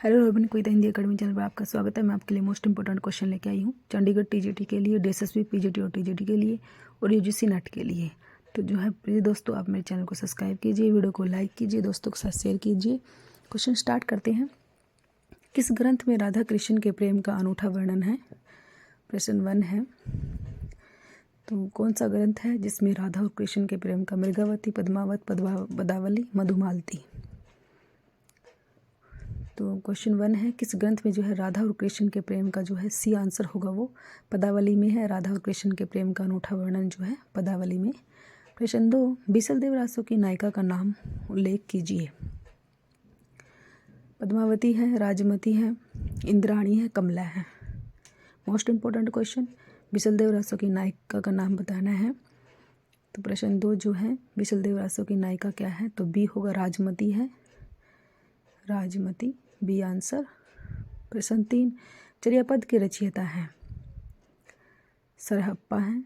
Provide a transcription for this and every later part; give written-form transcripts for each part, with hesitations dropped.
Hello urban कविता Hindi academy channel पर आपका स्वागत है। मैं आपके लिए मोस्ट इंपोर्टेंट क्वेश्चन लेके आई हूँ चंडीगढ़ टीजीटी के लिए, एसएसबी पीजीटी और टीजीटी के लिए और यूजीसी नेट के लिए। तो जो है प्लीज़ दोस्तों आप मेरे चैनल को सब्सक्राइब कीजिए, वीडियो को लाइक कीजिए, दोस्तों के साथ शेयर कीजिए। क्वेश्चन स्टार्ट करते हैं। किस ग्रंथ में राधा कृष्ण के प्रेम का अनूठा वर्णन है? प्रश्न 1 है। तो कौन सा ग्रंथ है जिसमें राधा और कृष्ण के प्रेम का? मृगावती, पद्मावत, पदावली, मधुमालती। तो क्वेश्चन 1 है, किस ग्रंथ में जो है राधा और कृष्ण के प्रेम का जो है सी आंसर होगा वो पदावली में है। राधा और कृष्ण के प्रेम का अनूठा वर्णन जो है पदावली में। प्रश्न 2, बीसलदेव रासो की नायिका का नाम उल्लेख कीजिए। पद्मावती है, राजमती है, इंद्राणी है, कमला है। Most important question, Bisaldev Raso की नायिका का नाम बताना है। तो प्रश्न 2 जो है बीसलदेव रासो की नायिका क्या है? तो बी होगा राजमती है, राजमती बी आंसर। प्रश्न 3, चर्यापद के रचयिता हैं? सरहप्पा है,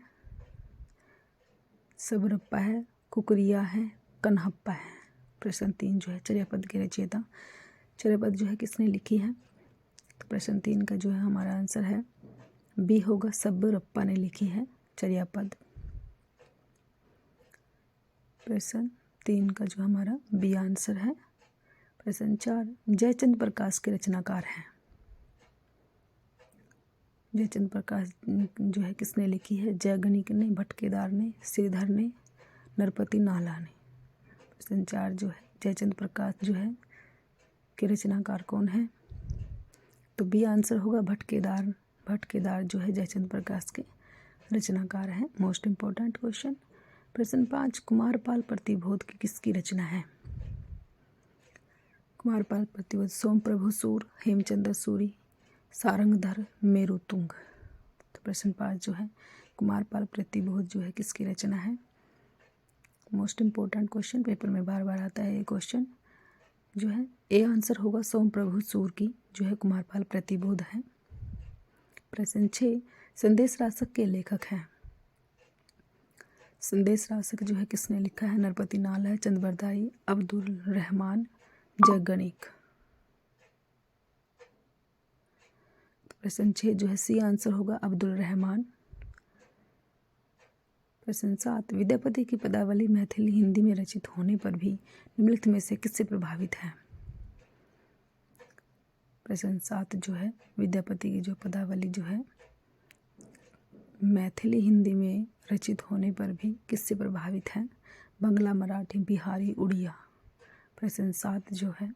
सबरप्पा है, कुकरिया है, कन्हप्पा है। प्रश्न 3 जो है चर्यापद के रचयिता, चर्यापद जो है किसने लिखी है? तो प्रश्न 3 का जो है हमारा आंसर है बी होगा, सबरप्पा ने लिखी है चर्यापद। प्रश्न 3 का जो हमारा बी आंसर है। प्रश्न 4, जयचंद प्रकाश के रचनाकार हैं? जयचंद प्रकाश जो है किसने लिखी है? जयगणिक ने, भटकेदार ने, श्रीधर ने, नरपति नाला ने। प्रश्न 4 जो है जयचंद प्रकाश जो है के रचनाकार कौन है? तो बी आंसर होगा भटकेदार। भटकेदार जो है जयचंद प्रकाश के रचनाकार हैं। Most important question. प्रश्न 5, कुमारपाल प्रतिबोध की किसकी रचना है? कुमारपाल प्रतिबोध सोमप्रभु सूर, हेमचंद्र सूरी, सारंगधर, मेरुतुंग। तो प्रश्न 5 जो है कुमारपाल प्रतिबोध जो है किसकी रचना है? मोस्ट इम्पोर्टेंट क्वेश्चन, पेपर में बार बार आता है ये क्वेश्चन। जो है ए आंसर होगा सोमप्रभु सूर की जो है कुमारपाल प्रतिबोध है। प्रश्न 6, संदेश रासक के लेखक हैं? संदेश रासक जो है किसने लिखा है? नरपति नाला है, चंद्रबरदाई, अब्दुल रहमान, जगणिक। प्रश्न 6 जो है सी आंसर होगा अब्दुल रहमान। प्रश्न 7, विद्यापति की पदावली मैथिली हिंदी में रचित होने पर भी निम्नलिखित में से किससे प्रभावित है? प्रश्न 7 जो है विद्यापति की जो पदावली जो है मैथिली हिंदी में रचित होने पर भी किससे प्रभावित है? बंगला, मराठी, बिहारी, उड़िया। प्रश्न 7 जो है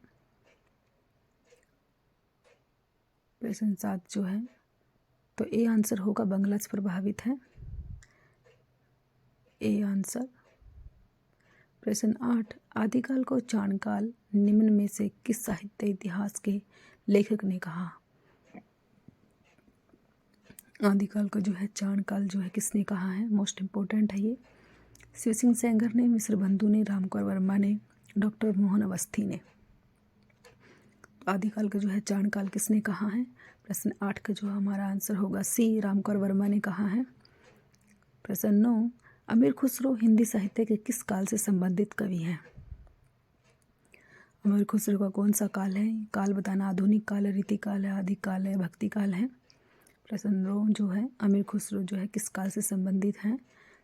प्रश्न 7 जो है तो ए आंसर होगा बंगला से प्रभावित है, ए आंसर। प्रश्न 8, आदिकाल को चाणकाल निम्न में से किस साहित्य इतिहास के लेखक ने कहा? आदिकाल को जो है चाणकाल जो है किसने कहा है? मोस्ट इम्पोर्टेंट है ये। शिव सिंह सेंगर ने, मिश्र बंधु ने, रामकुमार वर्मा ने, डॉक्टर मोहन अवस्थी ने। आदिकाल का जो है चाणकाल किसने कहा है? प्रश्न 8 का जो हमारा आंसर होगा सी, रामकुमार वर्मा ने कहा है। प्रश्न 9, अमीर खुसरो हिंदी साहित्य के किस काल से संबंधित कवि हैं? अमीर खुसरो का कौन सा काल है? काल बताना, आधुनिक काल है, रीतिकाल है, आदिकाल है, भक्ति काल है। प्रश्न 9 जो है अमीर खुसरो जो है किस काल से संबंधित हैं?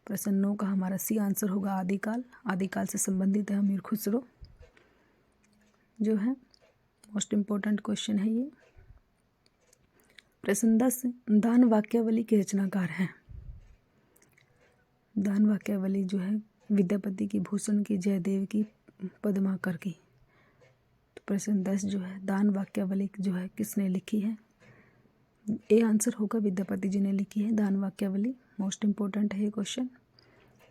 प्रश्न 9 का हमारा सी आंसर होगा आदिकाल। आदिकाल से संबंधित है अमीर खुसरो जो है। मोस्ट इम्पोर्टेंट क्वेश्चन है ये। प्रश्न 10, दान वाक्यावली के रचनाकार हैं? दान वाक्यावली जो है विद्यापति की, भूषण की, जयदेव की, पद्माकर की। तो प्रश्न 10 जो है दान वाक्यावली जो है किसने लिखी है? ए आंसर होगा विद्यापति जी ने लिखी है दान वाक्यावली। मोस्ट इम्पोर्टेंट है ये क्वेश्चन।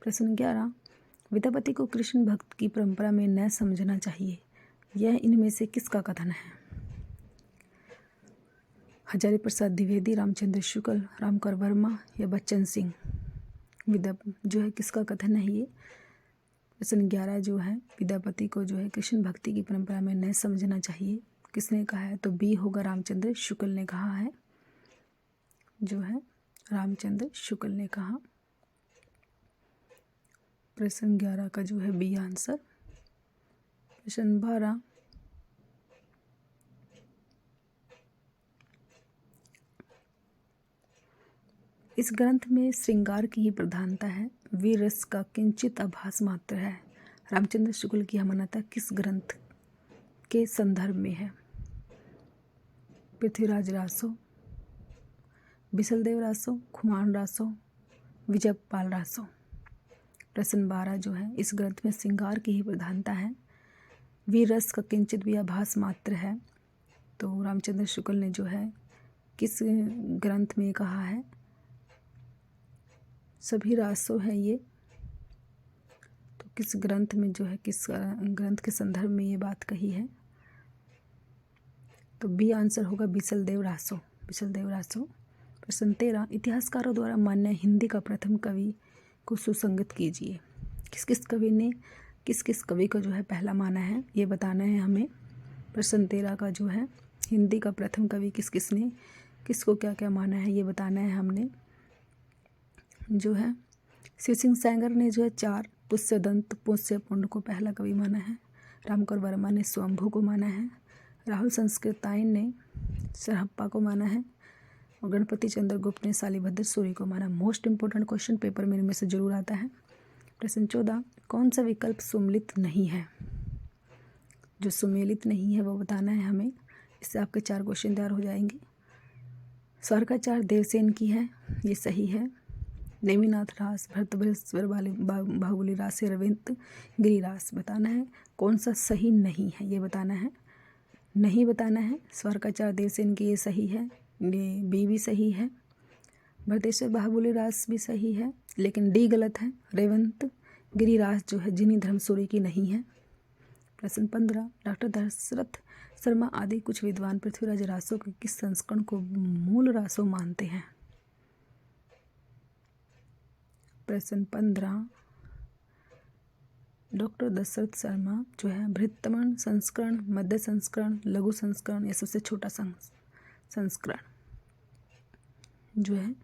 प्रश्न 11, विद्यापति को कृष्ण भक्त की परंपरा में न समझना चाहिए, यह इनमें से किसका कथन है? हजारी प्रसाद द्विवेदी, रामचंद्र शुक्ल, रामकुमार वर्मा या बच्चन सिंह। जो है किसका कथन है ये? प्रश्न 11 जो है विद्यापति को जो है कृष्ण भक्ति की परंपरा में न समझना चाहिए, किसने कहा है? तो बी होगा रामचंद्र शुक्ल ने कहा है, जो है रामचंद्र शुक्ल ने कहा। प्रश्न 11 का जो है बी आंसर। प्रश्न 12, इस ग्रंथ में श्रृंगार की ही प्रधानता है, वीर रस का किंचित आभास मात्र है। रामचंद्र शुक्ल की यह मान्यता किस ग्रंथ के संदर्भ में है? पृथ्वीराज रासो, बिसलदेव रासो, खुमान रासो, विजयपाल रासो। प्रश्न 12 जो है, इस ग्रंथ में श्रृंगार की ही प्रधानता है, वीर रस का किंचित भी आभास मात्र है। तो रामचंद्र शुक्ल ने जो है किस ग्रंथ में कहा है? सभी रासो है ये, तो किस ग्रंथ में जो है, किस ग्रंथ के संदर्भ में ये बात कही है? तो बी आंसर होगा बिसलदेव रासो, बिसलदेव रासो। प्रश्न 13, इतिहासकारों द्वारा मान्य हिंदी का प्रथम कवि को सुसंगत कीजिए। किस किस कवि ने किस किस कवि को जो है पहला माना है, ये बताना है हमें। प्रश्न 13 का जो है, हिंदी का प्रथम कवि किस किस ने किसको क्या क्या माना है, ये बताना है हमने। जो है शिव सिंह सैंगर ने जो है 4 पुष्यदंत पुष्यपुंड को पहला कवि माना है। रामकर वर्मा ने स्वयंभू को माना है। राहुल संस्कृतायन ने सरहप्पा को माना है। और गणपति चंद्र गुप्त ने शालिभद्र सूरी को माना। मोस्ट इंपोर्टेंट क्वेश्चन पेपर में इनमें से जरूर आता है। प्रश्न 14, कौन सा विकल्प सुमेलित नहीं है? जो सुमेलित नहीं है वो बताना है हमें। इससे आपके 4 क्वेश्चन तैयार हो जाएंगे। स्वर्गाचार देवसेन की है, ये सही है। नेमिनाथ रास, भरतभरेश्वर बाहुबली रास, रविंद्र गिरिरास बताना है। कौन सा सही नहीं है ये बताना है, नहीं बताना है। स्वर्गाचार देवसेन की ये सही है, ये बी भी सही है। भरतेश्वर बाहुबली रास भी सही है, लेकिन डी गलत है। रेवंत गिरिरास जो है जिनी धर्मसूरी की नहीं है। प्रश्न 15, डॉक्टर दशरथ शर्मा आदि कुछ विद्वान पृथ्वीराज रासों के किस संस्करण को मूल रासों मानते हैं? प्रश्न 15, डॉक्टर दशरथ शर्मा जो है बृहत्तम संस्करण, मध्य संस्करण, लघु संस्करण या सबसे छोटा संस्करण जो है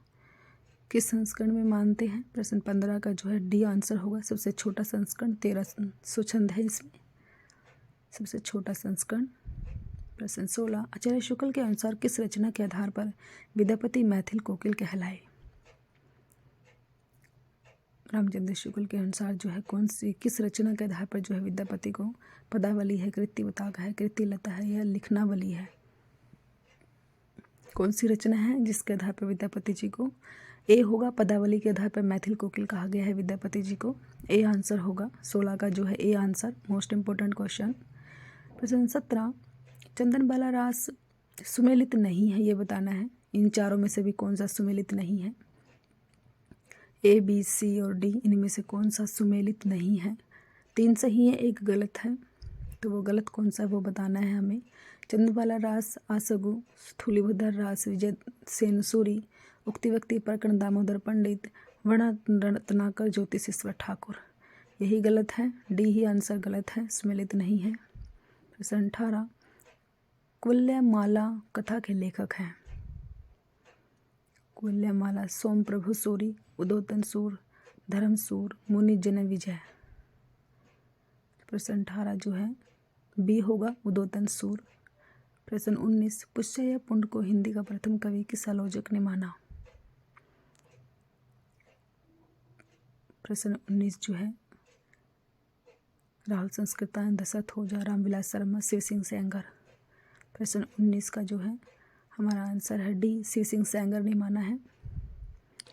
किस संस्करण में मानते हैं? प्रश्न 15 का जो है डी आंसर होगा, सबसे छोटा संस्करण। 1300 छंद है इसमें, सबसे छोटा संस्करण। प्रश्न 16, आचार्य शुक्ल के अनुसार किस रचना के आधार पर विद्यापति मैथिल कोकिल कहलाए? रामचंद्र शुक्ल के अनुसार जो है कौन सी किस रचना के आधार पर जो है विद्यापति को पदावली है, कृतिवताक है, कृतिलता है या लिखनावली है? कौन सी रचना है जिसके आधार पर विद्यापति जी को? ए होगा, पदावली के आधार पर मैथिल कोकिल कहा गया है विद्यापति जी को। ए आंसर होगा 16 का जो है A answer. Most important question. प्रश्न 17, चंदनबाला रास सुमेलित नहीं है, ये बताना है। इन चारों में से भी कौन सा सुमेलित नहीं है? ए, बी, सी और डी, इनमें से कौन सा सुमेलित नहीं है? 3 सही है, 1 गलत है, तो वो गलत कौन सा है वो बताना है हमें। चंदनबाला रास, आसगु, स्थूलीभद्र रास, विजय सेन सूरी, उक्ति व्यक्ति प्रकरण दामोदर पंडित, वर्णरत्नाकर ज्योतिषेश्वर ठाकुर, यही गलत है। डी ही आंसर गलत है, सुमेलित नहीं है। प्रश्न 18, कुल्यमाला कथा के लेखक हैं? कुल्यमाला सोम प्रभु सूरी, उदोतन सूर, धर्म सूर, मुनि जन विजय। प्रश्न 18 जो है बी होगा, उदोतन सूर। प्रश्न 19, पुष्य या पुंड को हिंदी का प्रथम कवि किस आलोचक ने माना? प्रश्न 19 जो है राहुल संस्कृतायन, दशरथ ओझा, रामविलास शर्मा, शिव सिंह सैंगर। प्रश्न 19 का जो है हमारा आंसर है डी, शिव सिंह सैंगर ने माना है।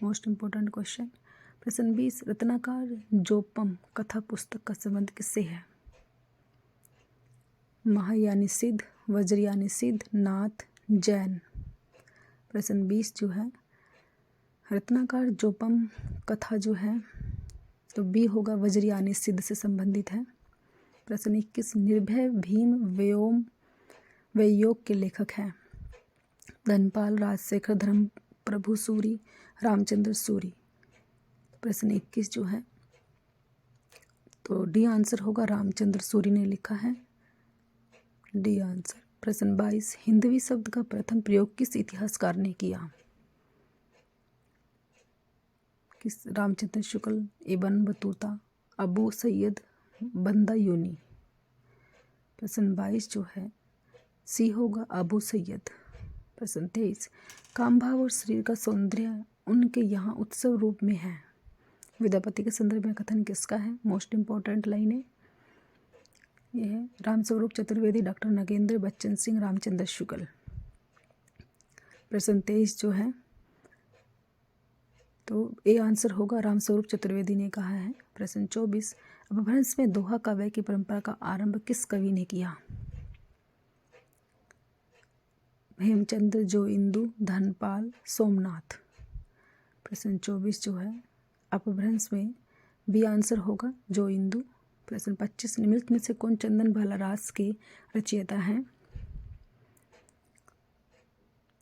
Most important question. प्रश्न 20, रत्नाकर जोपम कथा पुस्तक का संबंध किससे है? महायानी सिद्ध, वज्रयानी सिद्ध, नाथ, जैन। प्रश्न 20 जो है रत्नाकर जोपम कथा जो है तो बी होगा, वज्रयानी सिद्ध से संबंधित है। प्रश्न 21, निर्भय भीम व्योम वयोग के लेखक हैं? धनपाल, राजशेखर, धर्म प्रभु सूरी, रामचंद्र सूरी। प्रश्न 21 जो है तो डी आंसर होगा, रामचंद्र सूरी ने लिखा है, डी आंसर। प्रश्न 22, हिंदवी शब्द का प्रथम प्रयोग किस इतिहासकार ने किया? किस? Ramchandra Shukla, Ibn Battuta, Abu Syed बंदायूनी। प्रश्न 22 जो है सी होगा, अबू सैयद। प्रश्न 23, काम भाव और शरीर का सौंदर्य उनके यहाँ उत्सव रूप में है। विद्यापति के संदर्भ में कथन किसका है? मोस्ट इम्पोर्टेंट लाइनें ये है रामस्वरूप चतुर्वेदी, डॉक्टर नगेंद्र बच्चन सिंह, रामचंद्र शुक्ल। प्रश्न 23 जो है तो ए आंसर होगा, रामस्वरूप चतुर्वेदी ने कहा है। प्रश्न 24 अपभ्रंश में दोहा काव्य की परंपरा का आरंभ किस कवि ने किया? हेमचंद्र, जो इंदु, धनपाल, सोमनाथ। प्रश्न 24 जो है अपभ्रंश में बी आंसर होगा, जो इंदु। प्रश्न 25 निम्नलिखित में से कौन चंदन भाला रास के रचयिता हैं?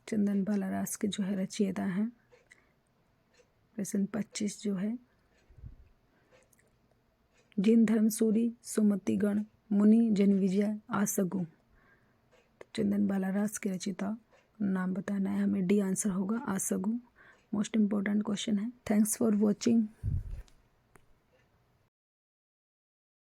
चंदन भाला रास के जो है रचयिता हैं। प्रश्न 25 जो है जिन धर्मसूरी, सुमतिगण, मुनि, जनविजय, आसगु। तो चंदन भाला रास के रचयिता नाम बताना है हमें, डी आंसर होगा, आसगु। मोस्ट इम्पोर्टेंट क्वेश्चन है। Thanks for watching.